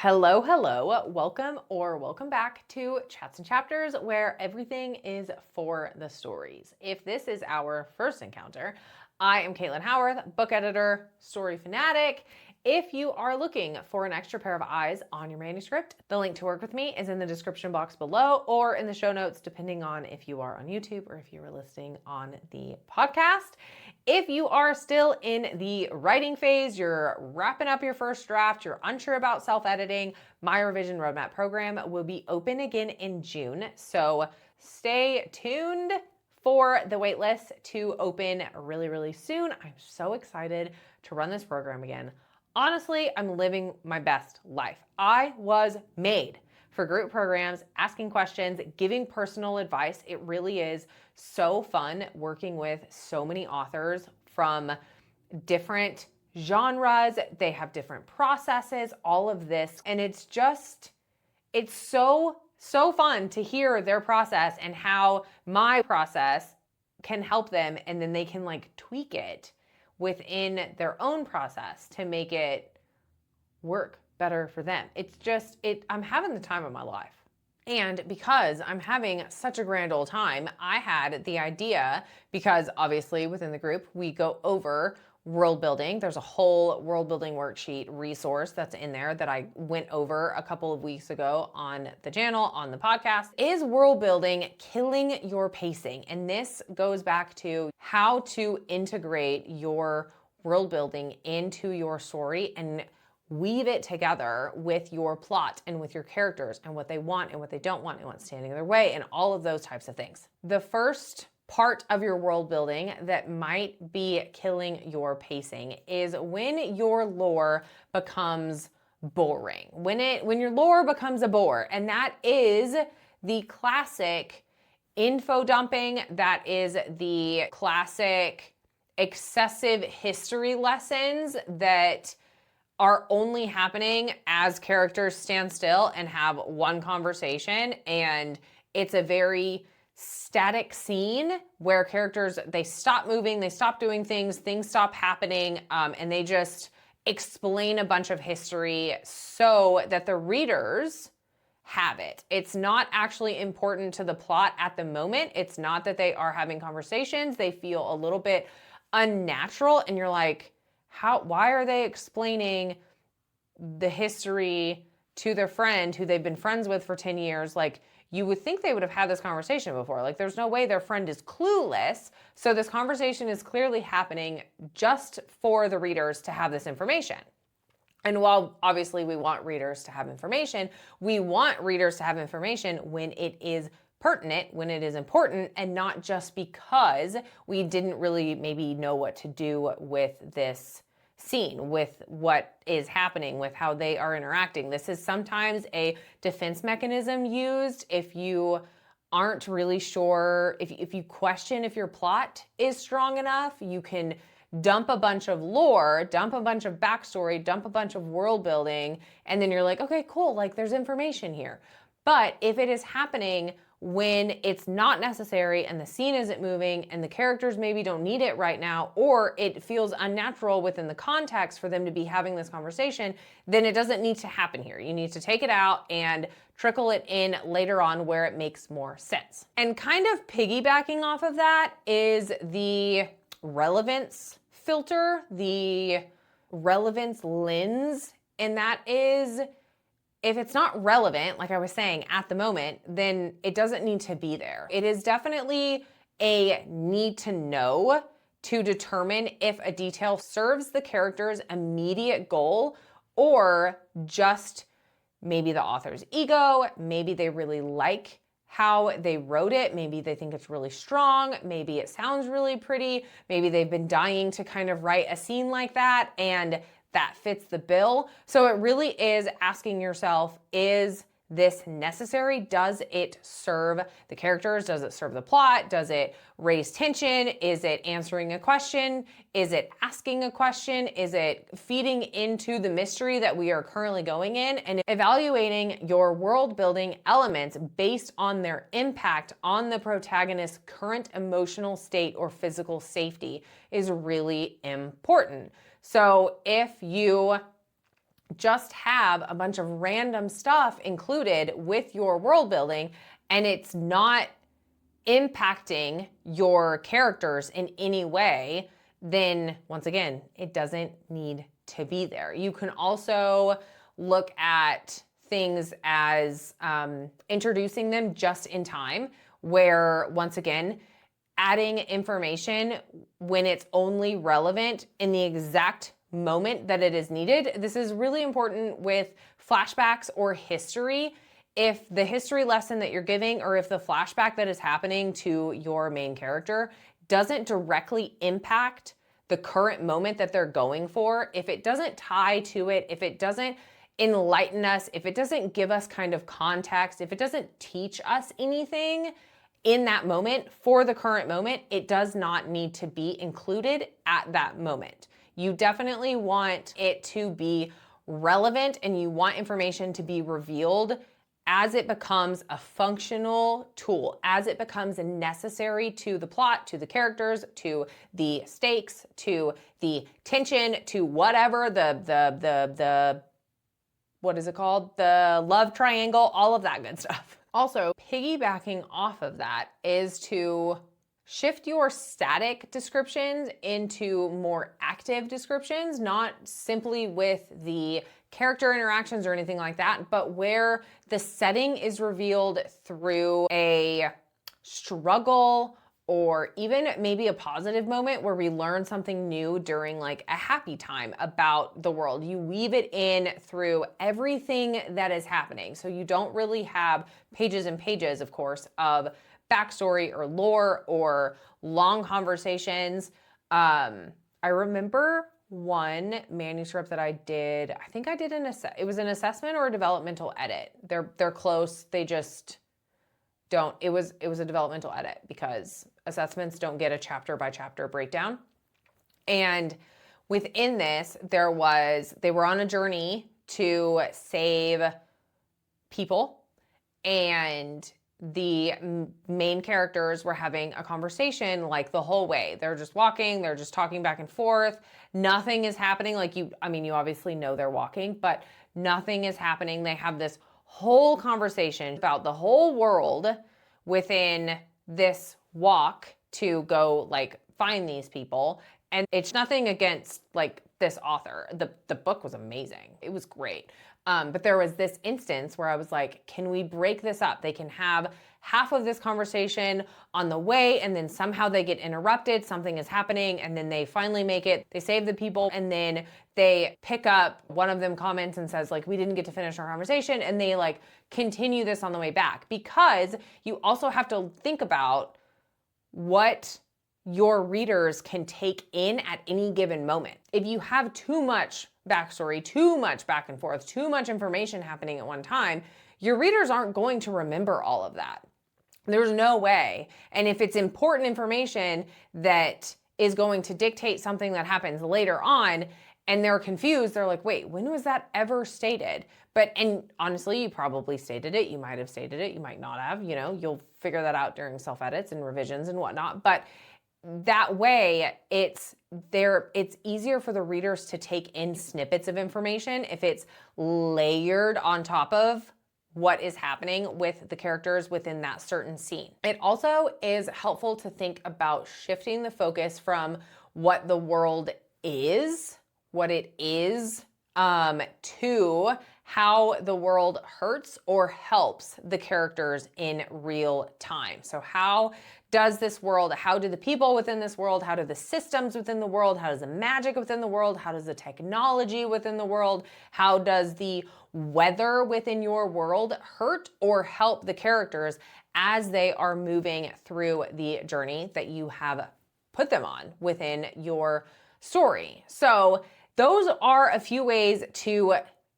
Hello, welcome back to Chats and Chapters, where everything is for the stories. If this is our first encounter, I am Caitlin Howarth, book editor, story fanatic. If you are looking for an extra pair of eyes on your manuscript, the link to work with me is in the description box below or in the show notes, depending on if you are on YouTube or if you are listening on the podcast. If you are still in the writing phase, you're wrapping up your first draft, you're unsure about self-editing, my revision roadmap program will be open again in June. So stay tuned for the waitlist to open really soon. I'm so excited to run this program again. Honestly, I'm living my best life. I was made for group programs, asking questions, giving personal advice. It really is so fun working with so many authors from different genres. They have different processes, all of this. And it's so fun to hear their process and how my process can help them, and then they can like tweak it within their own process to make it work better for them. I'm having the time of my life. And because I'm having such a grand old time, I had the idea, because obviously within the group, we go over world building. There's a whole world building worksheet resource that's in there that I went over a couple of weeks ago on the channel, on the podcast. Is world building killing your pacing? And this goes back to how to integrate your world building into your story and weave it together with your plot and with your characters and what they want and what they don't want and what's standing in their way and all of those types of things. The first part of your world building that might be killing your pacing is when your lore becomes boring. When your lore becomes a bore, and that is the classic info dumping, that is the classic excessive history lessons that are only happening as characters stand still and have one conversation, and it's a very static scene where characters, they stop moving, they stop doing things stop happening, and they just explain a bunch of history so that the readers have it. It's not actually important to the plot at the moment. It's not that they are having conversations. They feel a little bit unnatural, and you're like, why are they explaining the history to their friend who they've been friends with for 10 years? Like, you would think they would have had this conversation before. Like, there's no way their friend is clueless. So this conversation is clearly happening just for the readers to have this information. And while obviously we want readers to have information, we want readers to have information when it is pertinent, when it is important, and not just because we didn't really maybe know what to do with this scene, with what is happening, with how they are interacting. This is sometimes a defense mechanism used if you aren't really sure, if you question if your plot is strong enough. You can dump a bunch of lore, dump a bunch of backstory, dump a bunch of world building, and then you're like, okay, cool, like there's information here. But if it is happening when it's not necessary and the scene isn't moving and the characters maybe don't need it right now, or it feels unnatural within the context for them to be having this conversation, then it doesn't need to happen here. You need to take it out and trickle it in later on where it makes more sense. And kind of piggybacking off of that is the relevance filter, the relevance lens, and that is, if it's not relevant, like I was saying, at the moment, then it doesn't need to be there. It is definitely a need to know to determine if a detail serves the character's immediate goal or just maybe the author's ego. Maybe they really like how they wrote it. Maybe they think it's really strong. Maybe it sounds really pretty. Maybe they've been dying to kind of write a scene like that, and that fits the bill. So it really is asking yourself, is this necessary? Does it serve the characters? Does it serve the plot? Does it raise tension? Is it answering a question? Is it asking a question? Is it feeding into the mystery that we are currently going in? And evaluating your world building elements based on their impact on the protagonist's current emotional state or physical safety is really important. So if you just have a bunch of random stuff included with your world building and it's not impacting your characters in any way, then once again, it doesn't need to be there. You can also look at things as introducing them just in time, where once again, adding information when it's only relevant in the exact moment that it is needed. This is really important with flashbacks or history. If the history lesson that you're giving or if the flashback that is happening to your main character doesn't directly impact the current moment that they're going for, if it doesn't tie to it, if it doesn't enlighten us, if it doesn't give us kind of context, if it doesn't teach us anything in that moment for the current moment, it does not need to be included at that moment. You definitely want it to be relevant and you want information to be revealed as it becomes a functional tool, as it becomes necessary to the plot, to the characters, to the stakes, to the tension, to whatever the what is it called? The love triangle, all of that good stuff. Also, piggybacking off of that is to shift your static descriptions into more active descriptions, not simply with the character interactions or anything like that, but where the setting is revealed through a struggle or even maybe a positive moment where we learn something new during like a happy time about the world. You weave it in through everything that is happening. So you don't really have pages and pages, of course, of backstory or lore or long conversations. I remember one manuscript that I did, I think I did it was an assessment or a developmental edit. They're close. They just don't, it was a developmental edit because assessments don't get a chapter by chapter breakdown. And within this, they were on a journey to save people, and the main characters were having a conversation like the whole way. They're just walking, they're just talking back and forth. Nothing is happening. Like you obviously know they're walking, but nothing is happening. They have this whole conversation about the whole world within this walk to go like find these people. And it's nothing against like this author. The book was amazing. It was great. But there was this instance where I was like, can we break this up? They can have half of this conversation on the way and then somehow they get interrupted, something is happening, and then they finally make it, they save the people, and then they pick up, one of them comments and says like, we didn't get to finish our conversation, and they like continue this on the way back. Because you also have to think about what your readers can take in at any given moment. If you have too much backstory, too much back and forth, too much information happening at one time, your readers aren't going to remember all of that. There's no way. And if it's important information that is going to dictate something that happens later on and they're confused, they're like, wait, when was that ever stated? And honestly, you probably stated it. You might have stated it. You might not have, you'll figure that out during self-edits and revisions and whatnot. But that way it's easier for the readers to take in snippets of information if it's layered on top of what is happening with the characters within that certain scene. It also is helpful to think about shifting the focus from what the world is, what it is, to how the world hurts or helps the characters in real time. So how does this world, how do the people within this world, how do the systems within the world, how does the magic within the world, how does the technology within the world, how does the weather within your world hurt or help the characters as they are moving through the journey that you have put them on within your story? So those are a few ways to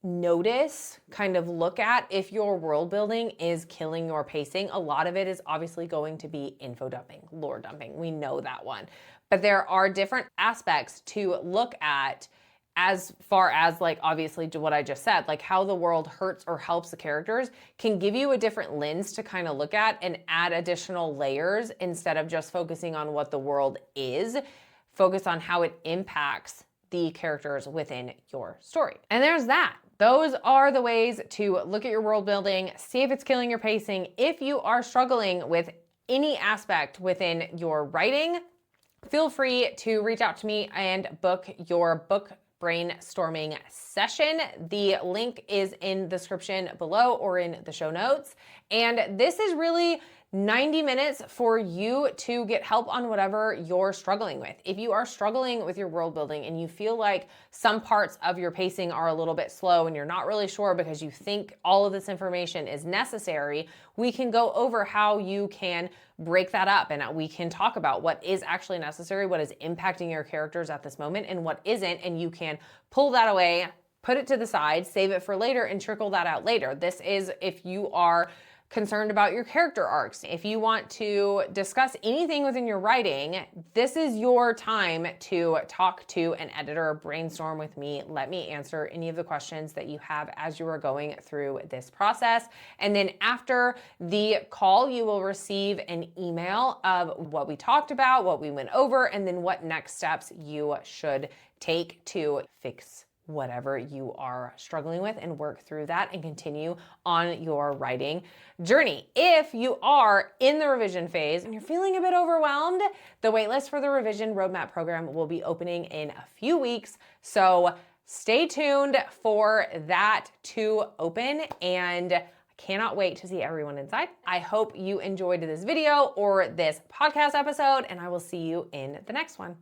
notice, kind of look at if your world building is killing your pacing. A lot of it is obviously going to be info dumping, lore dumping. We know that one. But there are different aspects to look at as far as like obviously to what I just said, like how the world hurts or helps the characters can give you a different lens to kind of look at and add additional layers instead of just focusing on what the world is. Focus on how it impacts the characters within your story. And there's that. those are the ways to look at your world building, see if it's killing your pacing. If you are struggling with any aspect within your writing, feel free to reach out to me and book your book brainstorming session. The link is in the description below or in the show notes. And this is really 90 minutes for you to get help on whatever you're struggling with. If you are struggling with your world building and you feel like some parts of your pacing are a little bit slow and you're not really sure because you think all of this information is necessary, we can go over how you can break that up and we can talk about what is actually necessary, what is impacting your characters at this moment, and what isn't, and you can pull that away, put it to the side, save it for later, and trickle that out later. This is if you are concerned about your character arcs. If you want to discuss anything within your writing, this is your time to talk to an editor, brainstorm with me. Let me answer any of the questions that you have as you are going through this process. And then after the call, you will receive an email of what we talked about, what we went over, and then what next steps you should take to fix whatever you are struggling with and work through that and continue on your writing journey. If you are in the revision phase and you're feeling a bit overwhelmed, the waitlist for the revision roadmap program will be opening in a few weeks. So stay tuned for that to open, and I cannot wait to see everyone inside. I hope you enjoyed this video or this podcast episode, and I will see you in the next one.